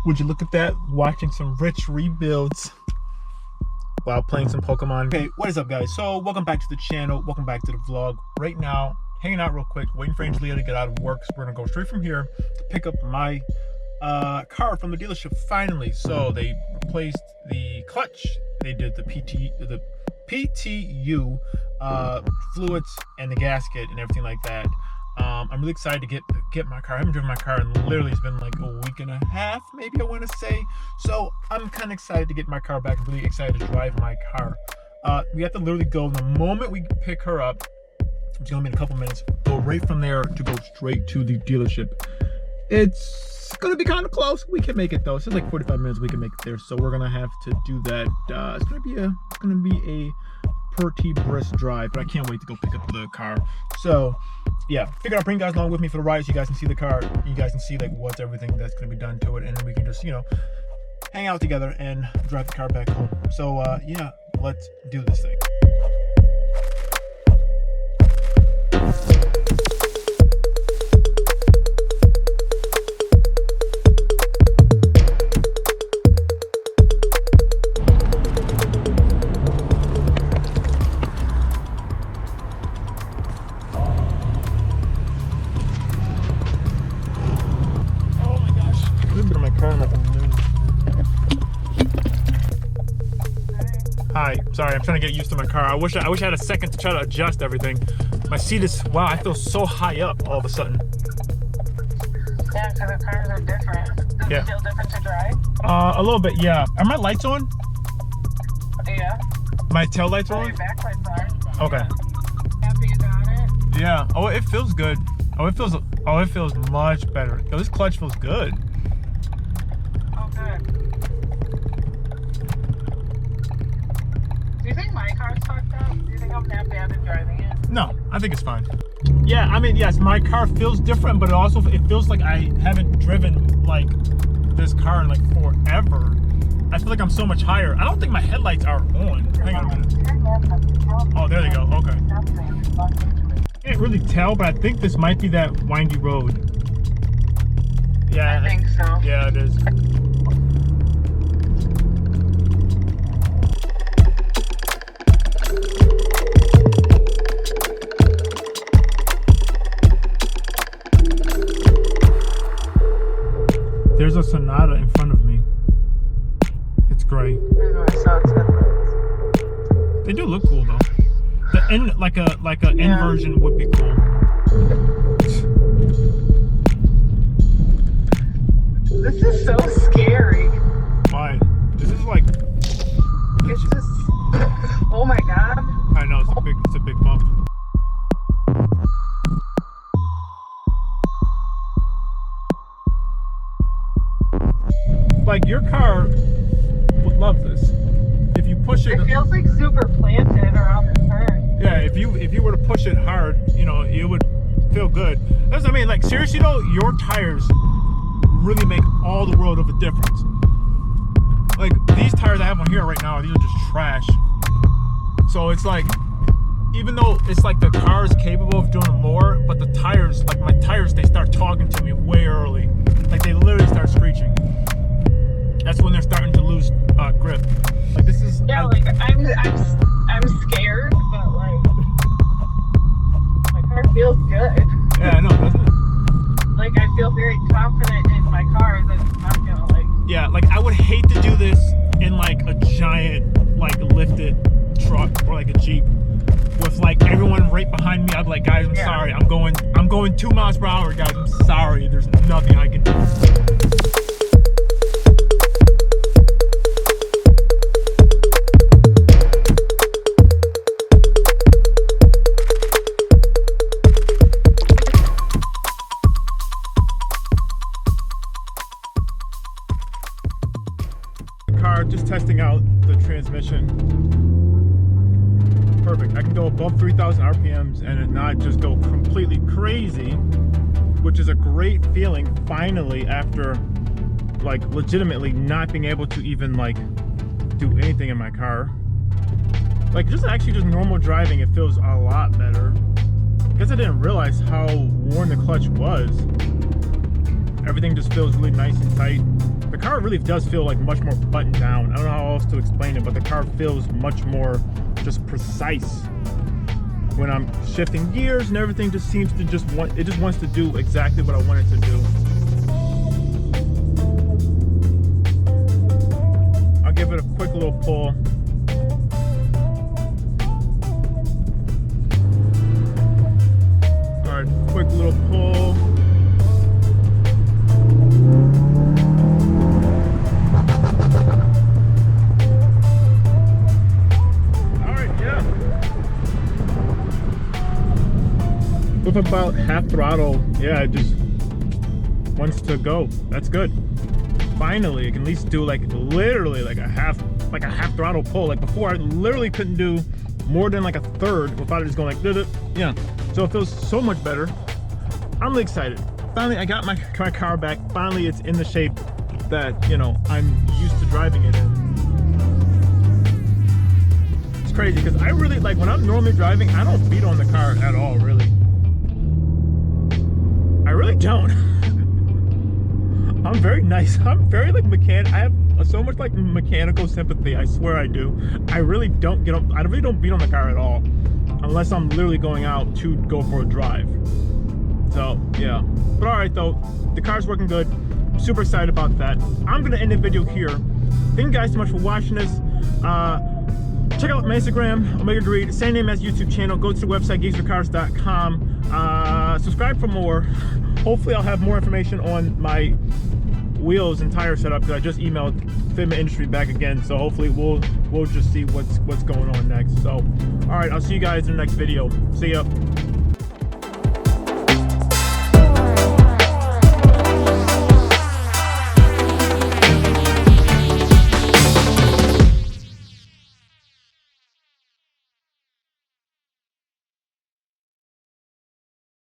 Would you look at that? Watching some rich rebuilds while playing some Pokemon. Okay, what is up, guys? So welcome back to the channel. Welcome back to the vlog. Right now, hanging out real quick, waiting for Angelia to get out of work. So we're gonna go straight from here to pick up my car from the dealership finally. So they replaced the clutch. They did the PTU fluids and the gasket and everything like that. I'm really excited to get my car. I haven't driven my car in literally, it's been like a week and a half, maybe I want to say. So I'm kind of excited to get my car back. I'm really excited to drive my car. We have to literally go the moment we pick her up, which is gonna be in a couple minutes, go right from there to go straight to the dealership. It's gonna be kind of close. We can make it though. It's just like 45 minutes. We can make it there. So we're gonna have to do that. It's gonna be a pretty brisk drive, but I can't wait to go pick up the car. So yeah, figured I'll bring you guys along with me for the ride so you guys can see the car. You guys can see like what's everything that's gonna be done to it, and then we can just, you know, hang out together and drive the car back home. So yeah, let's do this thing. Hi, sorry, I'm trying to get used to my car. I wish I had a second to try to adjust everything. My seat is, wow, I feel so high up all of a sudden. Yeah, because the cars are different. Does it feel different to drive? A little bit, yeah. Are my lights on? Yeah. My tail lights are on? Your back lights are. Okay. Happy you got it? Yeah. Oh, it feels good. Oh, it feels much better. Yo, this clutch feels good. Oh, good. Do you think my car's fucked up? Do you think I'm that bad at driving it? No, I think it's fine. Yeah, I mean, yes, my car feels different, but it feels like I haven't driven like this car in like forever. I feel like I'm so much higher. I don't think my headlights are on. Hang on a minute. Oh, there they go. Okay. Can't really tell, but I think this might be that windy road. Yeah, I think so. Yeah, it is. There's a Sonata in front of me. It's gray. They do look cool though. The N, like a N version would be cool. This is so scary. Why? This is like. It's just. Oh my god. I know, it's a big bump. Like your car would love this. If you push it. It feels like super planted around the turn. Yeah, if you were to push it hard, you know, it would feel good. That's what I mean. Like seriously though, your tires really make all the world of a difference. Like these tires I have on here right now, these are just trash. So it's like, even though it's like the car is capable of doing more, but the tires, like my tires, they start talking to me way early. Like they literally start screeching. That's when they're starting to lose grip. Like this is. Yeah, like I'm scared, but like my car feels good. Yeah, I know, doesn't it? Like I feel very confident in my car that it's not gonna like. Yeah, like I would hate to do this in like a giant like lifted truck or like a Jeep with like everyone right behind me. I'd be like, guys, I'm sorry, I'm going 2 miles per hour, guys. I'm sorry, there's nothing I can do. Just testing out the transmission. Perfect. I can go above 3,000 RPMs and it not just go completely crazy, which is a great feeling finally after like legitimately not being able to even like do anything in my car. Like just normal driving, it feels a lot better. I guess I didn't realize how worn the clutch was. Everything just feels really nice and tight. The car really does feel like much more buttoned down. I don't know how else to explain it, but the car feels much more just precise. When I'm shifting gears and everything just seems to just wants to do exactly what I want it to do. I'll give it a quick little pull. All right, quick little pull. With about half throttle, yeah, it just wants to go. That's good. Finally, I can at least do like literally like a half throttle pull. Like before, I literally couldn't do more than like a third without it just going like, yeah. So it feels so much better. I'm really excited. Finally, I got my car back. Finally, it's in the shape that, you know, I'm used to driving it in. It's crazy because I really, like when I'm normally driving, I don't beat on the car at all, really. I really don't. I'm very nice. I'm very like mechanic. I have so much like mechanical sympathy. I swear I do. I really don't get on. I really don't beat on the car at all, unless I'm literally going out to go for a drive. So yeah. But all right though, the car's working good. I'm super excited about that. I'm gonna end the video here. Thank you guys so much for watching this. Check out my Instagram, OmegaGreed, same name as YouTube channel. Go to the website, geeksforcars.com. Subscribe for more. Hopefully I'll have more information on my wheels and tire setup because I just emailed Fitment Industry back again. So hopefully we'll just see what's going on next. So all right, I'll see you guys in the next video. See ya.